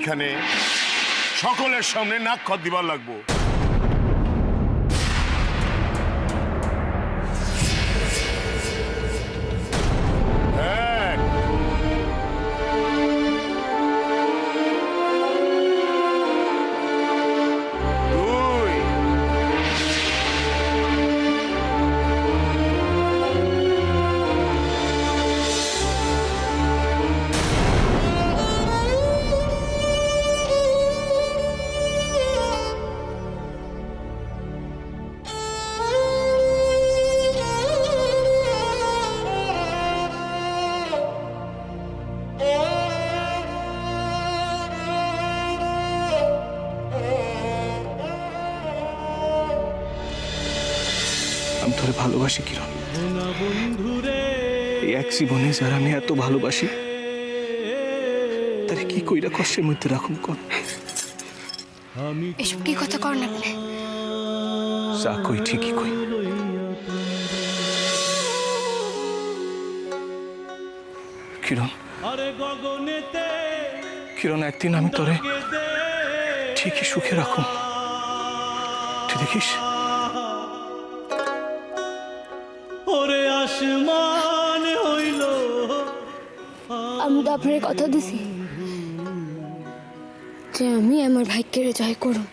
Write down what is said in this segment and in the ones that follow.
এইখানে সকলের সামনে নাক্ষর দিবার লাগবো। আমি তোরে ভালোবাসি কিরণ, এই এক জীবনে যারা আমি এত ভালোবাসি তারে কি কইরা কষ্টের মধ্যে রাখুন কোন? এসব কি কথা কর না আপনি? যা কই ঠিকই কই। কিরণ, কিরণ, একদিন আমি তোরে ঠিকই সুখে রাখুন, তুই দেখিস। আমি তো আপনার কথা দিছি যে আমি আমার ভাগ্যের জয় করুন।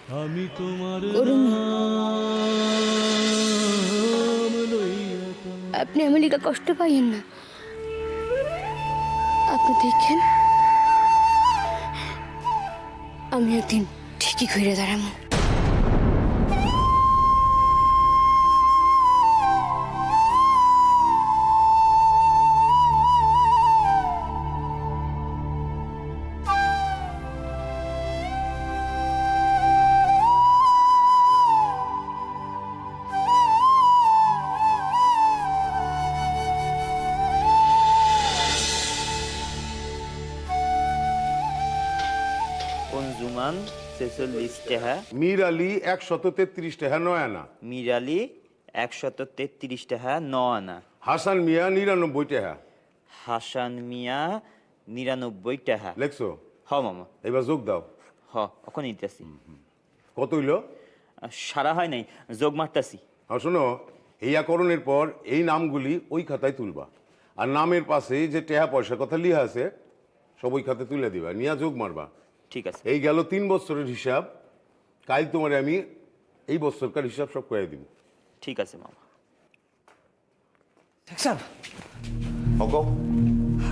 আপনি আমার লিগা কষ্ট পাইয়েন না। আপনি দেখেন আমি একদিন ঠিকই ঘুরে দাঁড়াবো। অঞ্জুমান 46 টাকা, মীর আলী 133 টাকা 9 আনা, মীর আলী 133 টাকা 9 আনা, হাসান মিয়া 99 টাকা। হাসান মিয়া 99 টাকা। লেখছো? হ মামা, এবার যোগ দাও। হ এখন নিতেছি। কত হইল? সারা হয় নাই, যোগ মারতাছি। শোনো, এইয়াকরণের পর এই নামগুলি ওই খাতায় তুলবা, আর নামের পাশে যে টেহা পয়সার কথা লিখা আছে সব ওই খাতায় তুলে দিবা, নিয়ে যোগ মারবা। ঠিক আছে। এই গেল 3 বছরের হিসাব। কাল তোমারে আমি এই বছরকার হিসাব সব করে দিব। ঠিক আছে মামা। স্যার,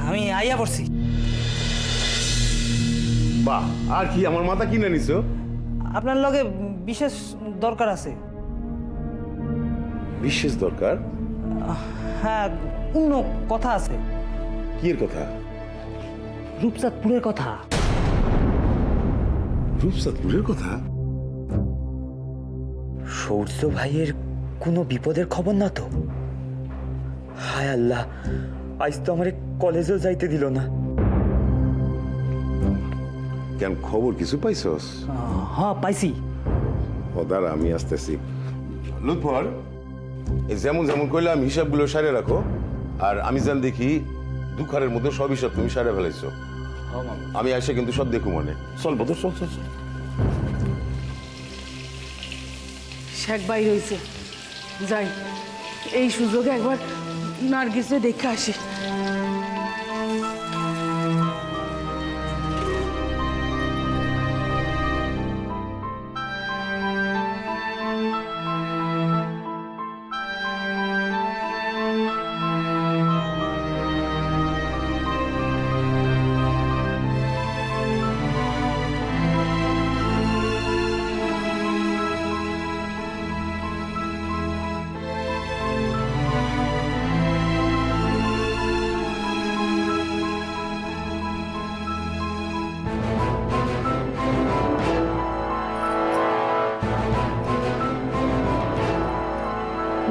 আমি আইয়া পড়ছি। বাহ, আর কি আমার মাথা কিনে নিছো? আপনার লগে বিশেষ দরকার আছে। বিশেষ দরকার? হ্যাঁ, অন্য কথা আছে। কি এর কথা? রূপচাঁদপুরের কথা। রূপচাঁদপুরের কথা? সূর্য ভাইয়ের কোনো বিপদের খবর না তো? হায় আল্লাহ, আজ তো আমার কলেজেও যাইতে দিল না। কেন, খবর কিছু পাইছস? হ্যাঁ, পাইছি। ওদার আমি আসতেছি। লুৎফর, এই যেমন যেমন কইলে আমি হিসাবগুলো সারে রাখো, আর আমি যেন দেখি দুখারের মধ্যে সব হিসাব তুমি সারে ফেলাইছো। আমি এসে কিন্তু সব দেখু মনে। চল বদর, চল চল চল। শেখ ভাই রয়েছে, যাই এই সুযোগে একবার নার্গিসে দেখে আসি।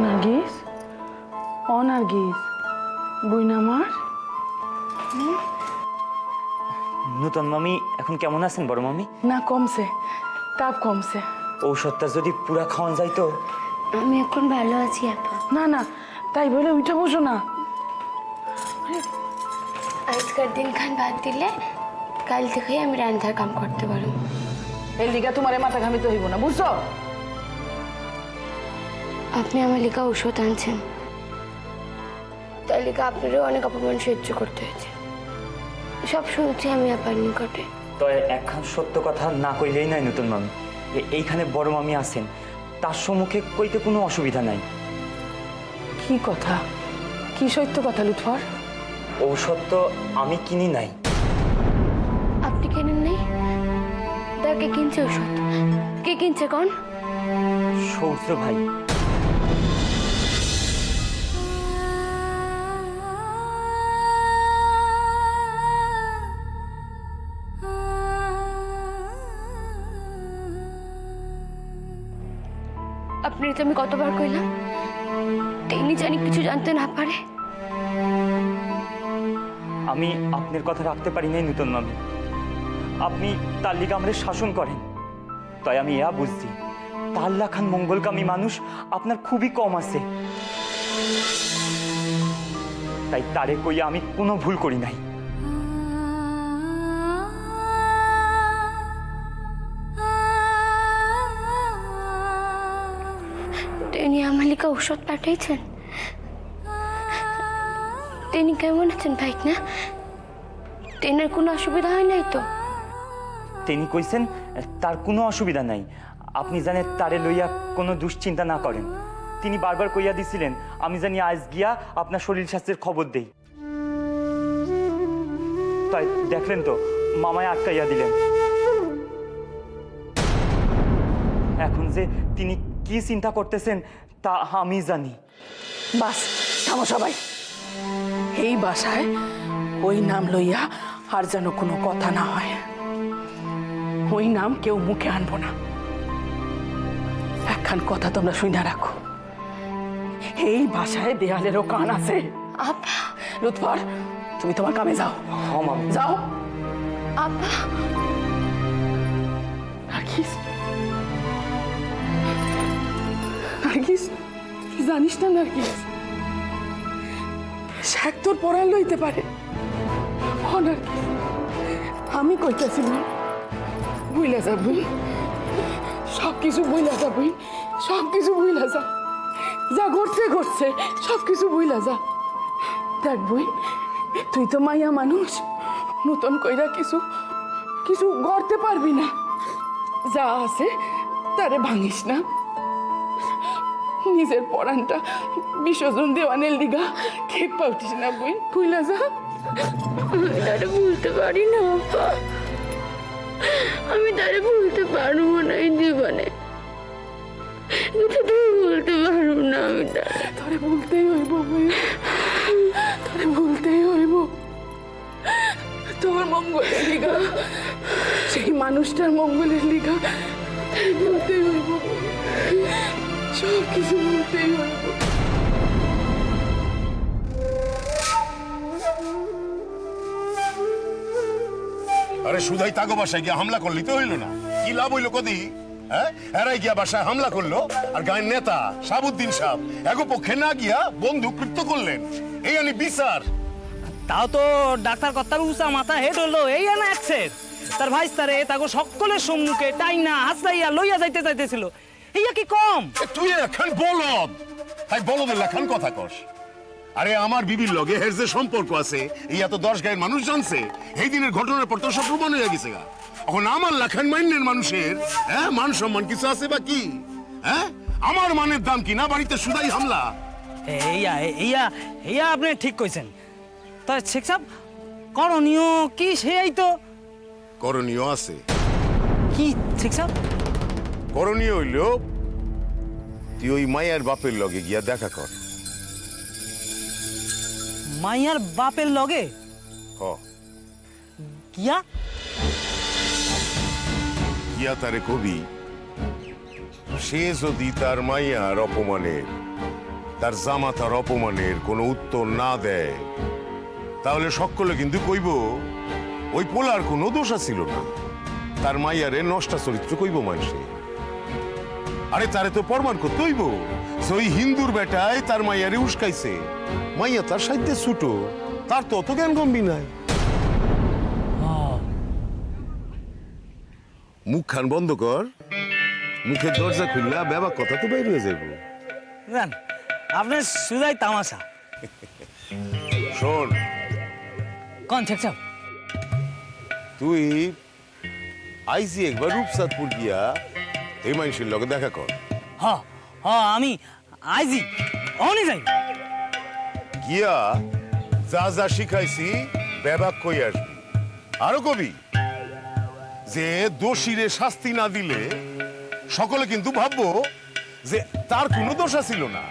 নার্গিস, ও নার্গিস, বইন আমার। নতুন মামি এখন কেমন আছেন বড় মামি? না, কমছে, তাপ কমছে। ঔষধটা যদি পুরা খাওয়ান যাইতো। আমি এখন ভালো আছি আপা। না না, তাই বলে উঠে বসো না। আজকের দিন খান বাদ দিলে কাল থেকেই আমি রান্নার কাম করতে পারবো। এই লিগা তোমার মাথা ঘামিতে হইব না, বুঝছো? আপনি আমার লেখা ঔষধ আনছেন, তাই লেখা আপনারও অনেক অপমান সহ্য করতে হয়েছে। সব শুনছি আমি আপনার নিকটে। তো একখান সত্য কথা না কইলেই নাই নতুন মামি। এইখানে বড় মামি আছেন, তার সম্মুখে কইতে কোনো অসুবিধা নাই। কি কথা? কি সত্য কথা লুৎফর? ঔষধ তো আমি কিনি নাই। আপনি কেনেন নাই? তা কে কিনছে ওষুধ? কে কিনছে কোন? সৌর্য ভাই। আপনি তো আমি কতবার কইলাম তিনি জানি কিছু জানতে না পারে। আমি আপনার কথা রাখতে পারি নাই নতুন মামি। আপনি তার লিগে আমাদের শাসন করেন, তাই আমি এয়া বুঝছি তার লাখান মঙ্গলকামী মানুষ আপনার খুবই কম আছে। তাই তারে কইয়া আমি কোনো ভুল করি নাই। তিনি আমার লেখা ঔষধ পাঠিয়েছেন। তিনি কেমন আছেন ভাই? না তেনার কোনো অসুবিধা হয় নাই তো? তিনি কইছেন তার কোনো অসুবিধা নাই। আপনি জানেন তারে লইয়া কোনো দুশ্চিন্তা না করেন। তিনি বারবার কইয়া দিছিলেন আমি জানি আজ গিয়া আপনার শরীর স্বাস্থ্যের খবর দেই। তাই দেখলেন তো মামায় আটকাইয়া দিলেন। এখন যে তিনি কি চিন্তা করতেছেন তা আমি জানি। বাস থামো সবাই। এই বাসায় ওই নাম লইয়া আর যেন কোনো কথা না হয়। ওই নাম কেউ মুখে আনবো না। একখান কথা তোমরা শুনে রাখো, এই বাসায় দেয়ালেরও কান আছে। আপা, লুৎফর তুমি তোমার কামে যাও। হ্যাঁ মামি। যাও। আপা নার্গিস, নার্গিস তুই জানিস না নার্গিস, শেখ তোর পড়ান লইতে পারে। ও নার্গিস, আমি কইতাছি বোন, বুইলা যা বোন, সব কিছু বুইলা যা বোন, সব কিছু বুইলা যা। যা ঘটছে ঘটছে, সব কিছু বুইলা যা। দেখ বোন, তুই তো মাইয়া মানুষ, নতুন কইরা কিছু কিছু গড়তে পারবি না। যা আছে তারে ভাঙিস না। নিজের পরানটা বিসর্জন দেওয়ানের লিগা খেপ পাউটিস না বোন, ভুইলা যা। আমি তারে ভুলতে পারি না আপা, আমি তারে ভুলতে পারবো না এই জীবনে। ভুলতে পারবো না আমি তারে। তোরে ভুলতেই হইব বোন, তোরে ভুলতেই হইব। তোর মঙ্গলের লিগা, সেই মানুষটার মঙ্গলের লিগা ভুলতেই হইব বোন, সব কিছু ভুলতেই হইব। আরে সুধাই তাগো বাসায় গিয়া হামলা করলি তো হইলো না? কি লাভ হইলো কদি? হ্যাঁ, এরাই গিয়া বাসায় হামলা করলো আর গায়ের নেতা সাবুদ্দিন সাহ এগো পক্ষে না গিয়া বন্দুক কৃত্য করলেন। এই আনি বিচার। তাও তো ডাক্তার কর্তার উঁচা মাথা হেড হলো এই না অ্যাক্সেস তার ভাই তারে তাকে সকলের সম্মুখে টাইনা হাসলাইয়া লইয়া যাইতে চাইতেছিল। এইয়া কি কম? তুই এখন বলদ, তাই বলদের লেখান কথা কস। আরে আমার বিবির লগে হের যে সম্পর্ক আছে এই এত 10 গায়ের মানুষ জানছে। এই দিনের ঘটনার পর তো সব প্রমাণ হয়ে গেছে গা। এখন আমার লেখান মাইনের মানুষের হ্যাঁ মান সম্মান কিছু আছে বা কি? হ্যাঁ, আমার মানের দাম কি না বাড়িতে সুদাই হামলা? এইয়া এইয়া এইয়া আপনি ঠিক কইছেন। তা শেখ সাহেব করণীয় কি সেই তো? করণীয় আছে। কি শেখ সাহেব? করণীয় হইল তুই ওই মায়ের বাপের লগে গিয়া দেখা কর। মাইয়ার বাপের লগে হ, কিয়া? গিয়া তারে কবি সে যদি তার মাইয়ার অপমানের, তার জামাতার অপমানের কোনো উত্তর না দেয় তাহলে সকলে কিন্তু কইব ওই পোলার কোনো দোষ ছিল না, তার মাইয়ারে নষ্টা চরিত্র কইব মানুষে। আরে তারে তো প্রমাণ করতে হইব ওই হিন্দুর বেটায় তার মাইয়ারে উস্কাইছে। মাইয়া তার সাহিত্যে ছুটো, তার তো অত জ্ঞান গম্ভীর নাই। মুখ খান বন্ধ কর, মুখের দরজা খুললা বেবা কথা তো বাইরে হয়ে যাইব। জান আপনার সুদাই তামাশা। শোন, কোন শেখ সাহেব? তুই আইজি একবার রূপসাদপুর গিয়া এই মানুষের লগে দেখা কর। হ হ আমি আইজি অনি যাই। গিয়া যা যা শিখাইছি বেবাক কই আসবি। আরো কবি যে দোষীরে শাস্তি না দিলে সকলে কিন্তু ভাববো যে তার কোনো দোষা ছিল না,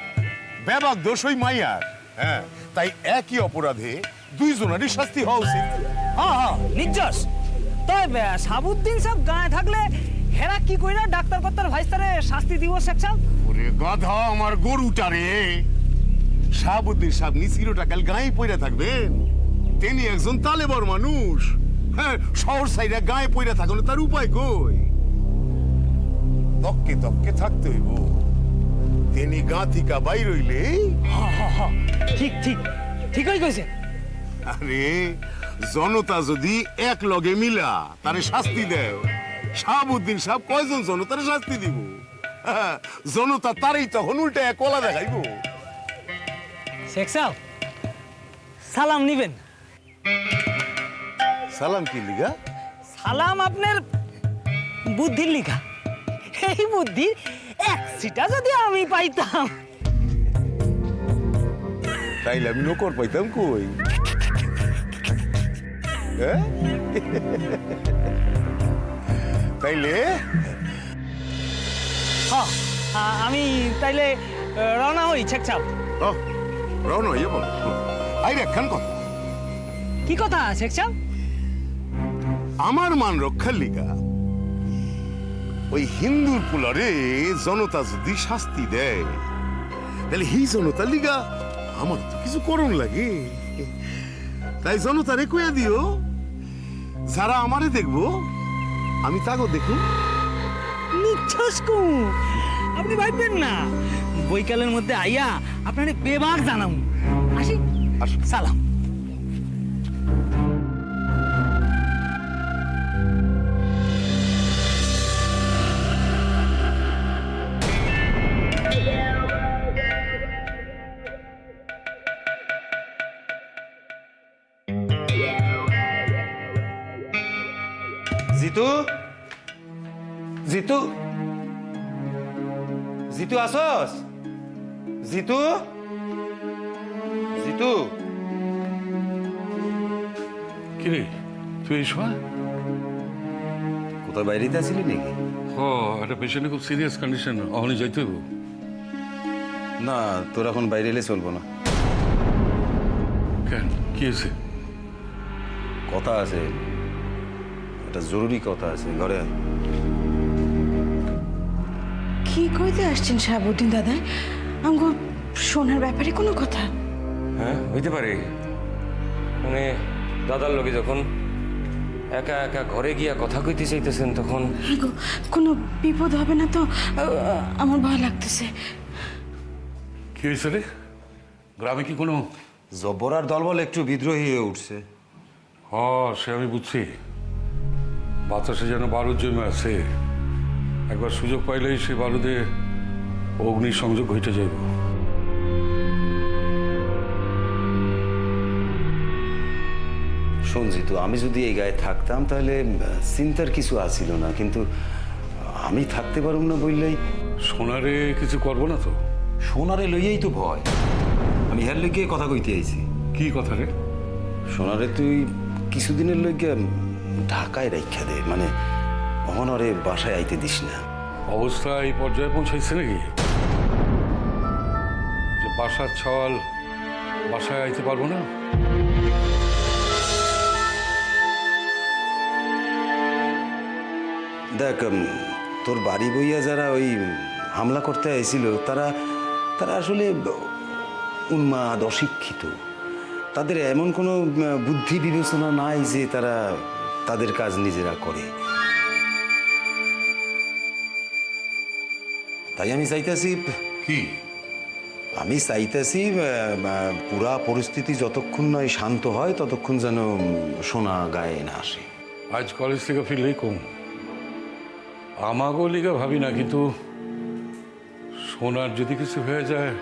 বেবাক দোষ ওই মাইয়ার। হ্যাঁ, তাই একই অপরাধে দুইজনেরই শাস্তি হওয়া উচিত। হ্যাঁ হ্যাঁ নির্যাস। তবে সাবুদ্দিন সাহেব গায়ে থাকলে হেরা কি কইরা ডাক্তার কর্তার ভাইস্তারে শাস্তি দিব শেখ সাহেব? ওরে গাধা আমার গরুটা রে, শাহাবুদ্দিন সাহেব নিচিরোটা কাল গায়ে পইরা থাকবেন? তিনি একজন তালেবর মানুষ। হ্যাঁ, শহর সাইডে গায়ে পইরা থাকুন, তার উপায় কই? তককে তককে থাকতে হইব। তিনি গা থিকা বাইর হইলে ঠিক ঠিক ঠিকই কইছে। আরে জনতা যদি এক লগে মিলা তারে শাস্তি দেয়, শাহাবুদ্দিন সাহেব কয়জন জনতারে শাস্তি দিব? হ্যাঁ, জনতা তারই তখন উল্টে কলা দেখাইব। শেখ সাহেব সালাম নিবেন? সালাম কি লিগা? সালাম আপনার বুদ্ধির লিখা। এই বুদ্ধির এক সিটা যদি আমি পাইতাম। তাইলে আমি নকর পাইতাম কই? হ্যাঁ? তাইলে হ্যাঁ আমি তাইলে রওনা হই শেখ সাহেব। রওনা হইয়া বল। আইরে একখান কথা, কি কথা শেখ সাহেব? আমার মান রক্ষার লিগা ওই হিন্দুর পুলারে জনতা যদি শাস্তি দেয়, তাহলে এই জনতার লিগা আমার তো কিছু করণ লাগে। তাই জনতারে কইয়া দিও, যারা আমারে দেখবো আমি তাগো দেখুন। নিচ্ছস কু আপনি ভাববেন না, বৈকালের মধ্যে আইয়া আপনারে বেবাক জানাম। আসি আসো। সালাম। জিতু, জিতু, জিতু আসস? জিতু, জিতু। কিরে তুই এই সময়? কোথায় বাইরেতে আসিলি নাকি? ও একটা পেশেন্টের খুব সিরিয়াস কন্ডিশন, অহনি যাইতে হইব। না, তোর এখন বাইরে এলে চলবো না। কেন, কি হয়েছে? কথা আছে, একটা জরুরি কথা আছে, ঘরে আয়। কি কইতে আসছেন শাহাবুদ্দিন দাদা? আমগো সোনার ব্যাপারে কোনো কথা? হ্যাঁ হইতে পারে, মানে দাদার লগে যখন একা একা ঘরে গিয়া কথা কইতে চাইতেছেন তখন। আমগো কোনো বিপদ হবে না তো? আমার ভয় লাগতেছে। কি হয়েছে রে? গ্রামে কি কোনো? জব্বর আর দলবল একটু বিদ্রোহী হয়ে উঠছে। সে আমি বুঝছি, বাতাসে যেন বারুদ জমে আছে। একবার সুযোগ পাইলেই সে বারুদে অগ্নি সংযোগ হইতে যাইব। শোন জিতু, আমি যদি এই গায়ে থাকতাম তাহলে চিন্তার কিছু আসিল না, কিন্তু আমি থাকতে পারুম না বললেই। সোনারে কিছু করবো না তো? সোনারে লইয়াই তো ভয়। আমি হের লইগে কথা কইতে আইছি। কি কথা রে? সোনারে তুই কিছুদিনের লইগে ঢাকায় রাইখা দে, মানে অহনরে বাসায় আইতে দিস না। অবস্থা এই পর্যায়ে পৌঁছাইছে নাকি যে বাসার ছাওয়াল বাসায় আইতে পারবো না? দেখ, তোর বাড়ি বইয়া যারা ওই হামলা করতে আইছিল তারা তারা আসলে উন্মাদ, অশিক্ষিত। তাদের এমন কোনো বুদ্ধি বিবেচনা নাই যে তারা তাদের কাজ নিজেরা করে। তাই আমি চাইতেছি কি? আমি চাইতেছি পুরা পরিস্থিতি যতক্ষণ নয় শান্ত হয় ততক্ষণ যেন সোনা গায়ে না আসে। আজ কলেজ থেকে ফিরলেই কম। আমাগো লিগা ভাবি না, কিন্তু সোনার যদি কিছু হয়ে যায়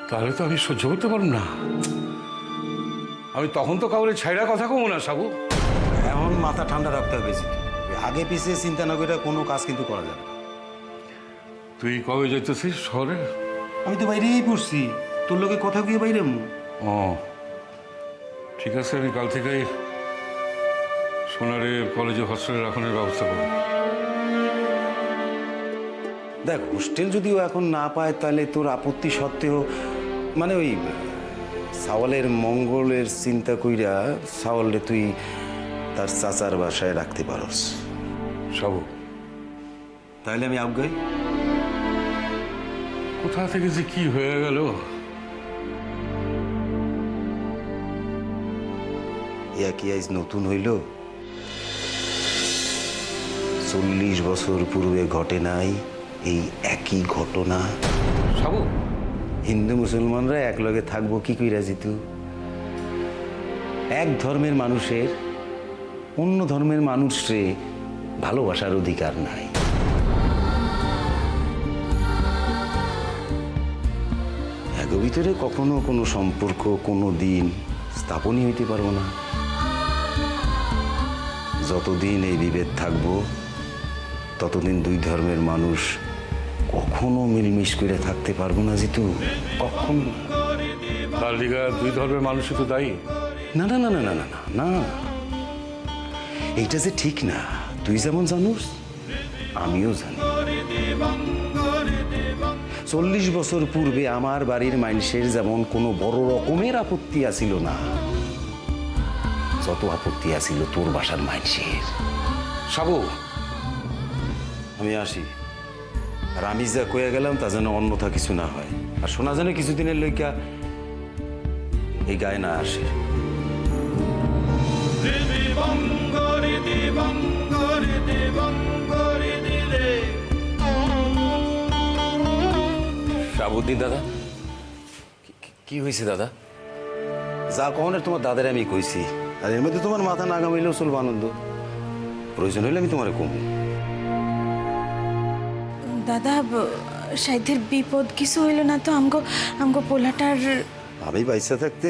তাহলে তো আমি সহ্য করতে পারব না। আমি তখন তো কাউরে ছাইড়া কথা কমো না সাবু। এখন মাথা ঠান্ডা রাখতে হবে জিতু। আগে পিছিয়ে চিন্তা না করে কোনো কাজ কিন্তু করা যাবে না। তুই কবে যাইতেছিস শহরে? আমি তো বাইরেই পড়ছি, তোর লোকে কথা গিয়ে বাইরে ও ঠিক আছে, আমি কাল থেকেই সোনারে কলেজে হস্টেলে রাখানোর ব্যবস্থা করব। দেখ, হোস্টেল যদিও এখন না পায় তাহলে তোর আপত্তি সত্ত্বেও মানে ওই সাওয়ালের মঙ্গলের চিন্তা কইরা সাওয়ালরে তুই তার চাচার বাসায় রাখতে পারস। সাবু, তাহলে আমি আজ্ঞাই। কোথা থেকে যে কি হয়ে গেল। ইয়া কি আজ নতুন হইল? 40 বছর পূর্বে ঘটে নাই এই একই ঘটনা। সাবু, হিন্দু মুসলমানরা একলগে থাকবো কি কইরা জিতু? এক ধর্মের মানুষের অন্য ধর্মের মানুষরে ভালোবাসার অধিকার নাই। এর ভিতরে কখনো কোনো সম্পর্ক কোনো দিন স্থাপনই হইতে পারবো না। যতদিন এই বিভেদ থাকবো ততদিন দুই ধর্মের মানুষ কখনো মিলমিশ করে থাকতে পারবো না জিতু, কখনো। তার লিগা দুই ধর্মের মানুষই তো দায়ী। না না না না না না না না, এইটা যে ঠিক না। তুই যেমন জানুস আমিও জানি। 40 বছর পূর্বে আমার বাড়ির মানুষের যেমন কোনো বড় রকমের আপত্তি আসিল না, যত আপত্তি আসিল তোর বাসার মানুষের। সাবু, আমি আসি। আর আমি যা কয়ে গেলাম তা যেন অন্যথা কিছু না হয়, আর শোনা যেন কিছুদিনের লইকা এই গায়ে না আসে। শাহাবুদ্দিন দাদা, কি হয়েছে দাদা? যা কখনের তোমার দাদারে আমি কইছি, আর এর মধ্যে তোমার মাথা না গামাইলেও চলবো আনন্দ। প্রয়োজন হইলে আমি তোমার কমু। দাদা, সাইদের বিপদ কিছু হইল না তো? আমগো পোলাটার। আমি বাইসা থাকতে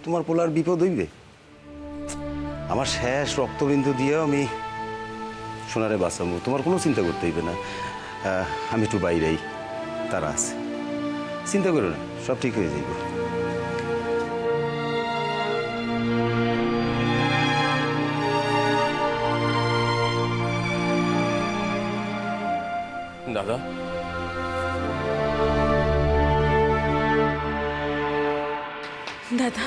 তোমার পোলার বিপদ হইবে? আমার শেষ রক্তবিন্দু দিয়েও আমি সোনারে বাঁচাবো, তোমার কোনো চিন্তা করতে হইবে না। আমি একটু বাইরেই, তারা আছে, চিন্তা করো না, সব ঠিক হয়ে যাইব। দাদা, দাদা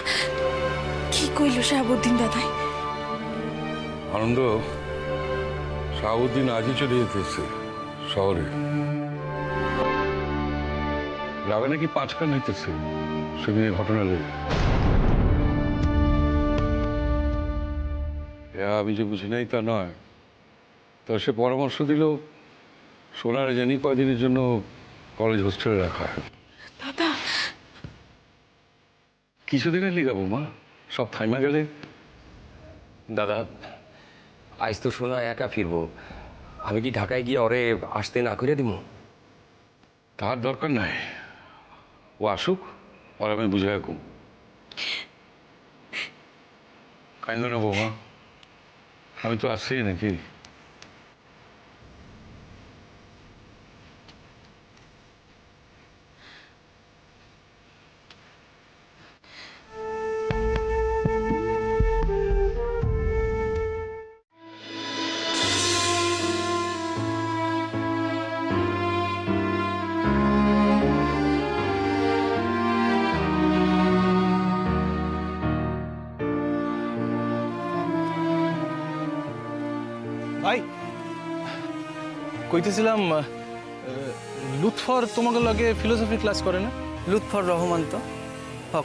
কি কইল শাহাবুদ্দিন দাদাই? আনন্দ, শাহাবুদ্দিন আজই চলে যেতেছে শহরে। যাবে নাকি 5 কান হইতেছে সেদিনের ঘটনা লেগে। আমি যে বুঝি নাই তা নয়, তো সে পরামর্শ দিল সোনারে জানি কয়দিনের জন্য কলেজ হোস্টেলে রাখা। দাদা, কিছুদিনের লিগাবো মা, সব থাইমা গেলে। দাদা আজ তো সোনা একা ফিরবো, আমি কি ঢাকায় গিয়ে ওরে আসতে না করে দিব? তার দরকার নাই, ও আসুক, ওর আমি বুঝে রাখুম। কাইন্দ নেবো মা, আমি তো আসছি নাকি। ভাই কইতেছিলাম, লুৎফর তোমাকে লগে ফিলোসফি ক্লাস করে না? লুৎফর রহমান তো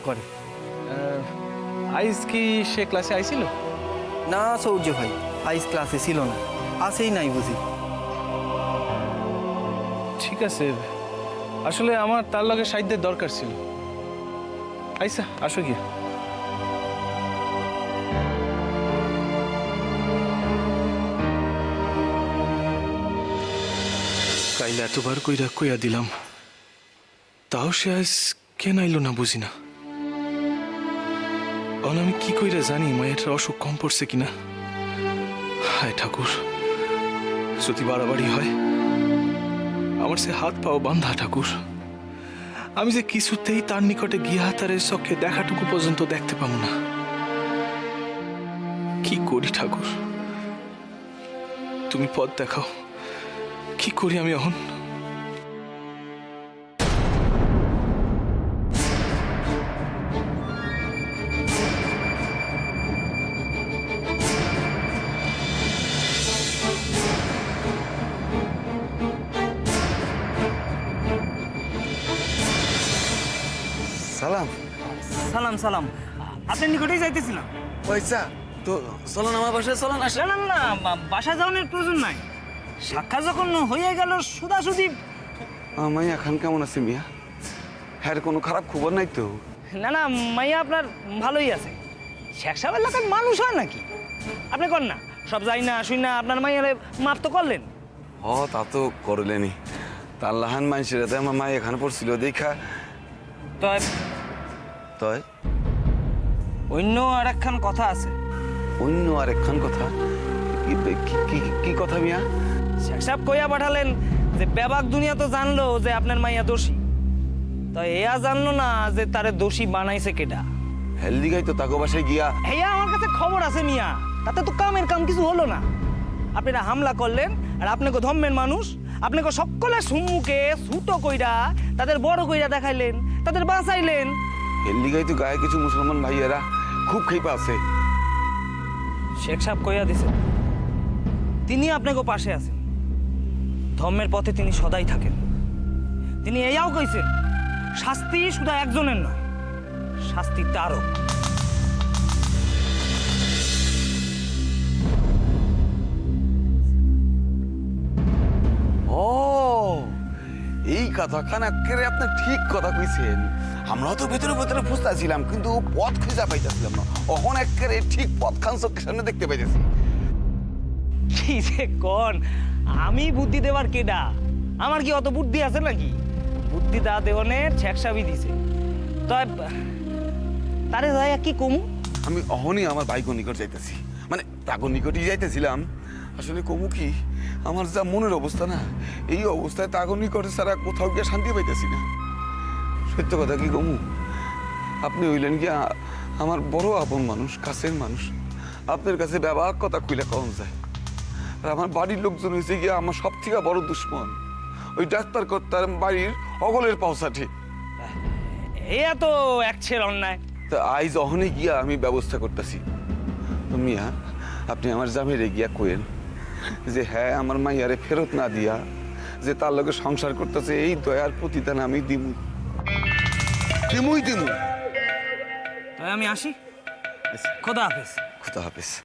করে। আইজ কি সে ক্লাসে আইছিল? না সৌর্য ভাই, আইস ক্লাসে ছিল না, আসেই নাই বুঝি। ঠিক আছে, আসলে আমার তার লগে সাহিত্যের দরকার ছিল। আইসা আসো গিয়া। কাইল এতবার কইরা কইয়া দিলাম, তাও সে আজ কেন আইলো না বুঝি না। আমি কি কইরা জানি মায়ের অসুখ কম পড়ছে কিনা। হায় ঠাকুর, যদি বাড়াবাড়ি হয় আমার সে হাত পাও বান্ধা ঠাকুর। আমি যে কিছুতেই তার নিকটে গিয়া তার চোখে দেখাটুকু পর্যন্ত দেখতে পাবো না। কি করি ঠাকুর, তুমি পথ দেখাও, কি করি আমি এখন? সালাম। সালাম সালাম, আপনার নিকটেই যাইতেছিলাম। পয়সা তো চলুন আমার বাসায় চলুন। না না না, বাসা যাওয়ানোর প্রয়োজন নাই। সাক্ষাৎ যখন হয়ে গেল সুদাসুদি। আমি এখন কেমন আছি মিয়া? হ্যাঁ, কোনো খারাপ খবর নাই তো? না না, মাইয়া আপনার ভালোই আছে। শেখ সাহেব এলাকার মানুষ হয় নাকি? আপনি কর না, সব যাই না শুই না আপনার মাইয়ারে মাপ তো করলেন। হ, তা তো করলেনি। তার লাহান মানুষের আমার মা এখানে পড়ছিল দেখা। তয় তয় অন্য আর একখান কথা আছে। অন্য আর একখান কথা? কি কথা মিয়া? শেখ সাহেব কইয়া পাঠালেন যে বেবাক দুনিয়া তো জানলো যে আপনার মাইয়া দোষী, তো এয়া জানলো না যে তারে দোষী বানাইছে কেডা। হেলদি গাই তো তাকে বাসায় গিয়া। হেয়া আমার কাছে খবর আছে মিয়া, তাতে তো কামের কাম কিছু হলো না। আপনারা হামলা করলেন আর আপনাকে ধর্মের মানুষ, আপনাকে সকলের সম্মুখে ছুটো কইরা তাদের বড় কইরা দেখাইলেন, তাদের বাঁচাইলেন। হেলদি গাই তো গায়ে কিছু মুসলমান ভাইয়েরা খুব খেপা আছে। শেখ সাহেব কইয়া দিছেন তিনি আপনাকে পাশে আছেন, ধর্মের পথে তিনি সদাই থাকেন। তিনি এয়াও কইছেন শাস্তি শুধু একজনের নয়, শাস্তি তারও। ও, এই কথা খানা করে আপনি ঠিক কথা কইছেন। আমরাও তো ভেতরে ভেতরে ফুসতাছিলাম, কিন্তু পথ খুঁজে পাইতেছিলাম না। এখন একেবারে ঠিক পথ খান চোখের সামনে দেখতে পাইতেছি। কি যে কোন, আমি বুদ্ধি দেবার কেডা? আমার কি অত বুদ্ধি আছে নাকি? বুদ্ধি দা দেওয়ানের শেখ সাহেবই দিছে। তবে তারে যাই কি কমু? আমি অহনই আমার ভাইগো নিকট যাইতেছি, মানে তাগো নিকটই যাইতেছিলাম। আসলে কমু কি, আমার যা মনের অবস্থা না, এই অবস্থায় তাগো নিকটে ছাড়া কোথাও গিয়ে শান্তি পাইতেছি না। সত্য কথা কি কমু, আপনি হইলেন কি আমার বড় আপন মানুষ, কাছের মানুষ। আপনার কাছে ব্যবহার কথা কইলে কম যায়। আর আমার বাড়ির লোকজন হয়েছে গিয়ে আমার সব থেকে বড় দুশ্মন। ওই ডাক্তার কর্তার বাড়ির অগলের পাওসাঠে। এয়া তো এক ছেড় অন্যায়। তা আইজ অহনে গিয়া আমি ব্যবস্থা করতেছি। মিয়া, আপনি আমার জামিরে গিয়া কইেন যে হ্যাঁ, আমার মাইয়ারে ফেরত না দিয়া যে তার লগে সংসার করতেছে, এই দয়ার প্রতিদান আমি দিমু। তাই আমি আসি। খোদা হাফেজ। খুদা হাফেজ।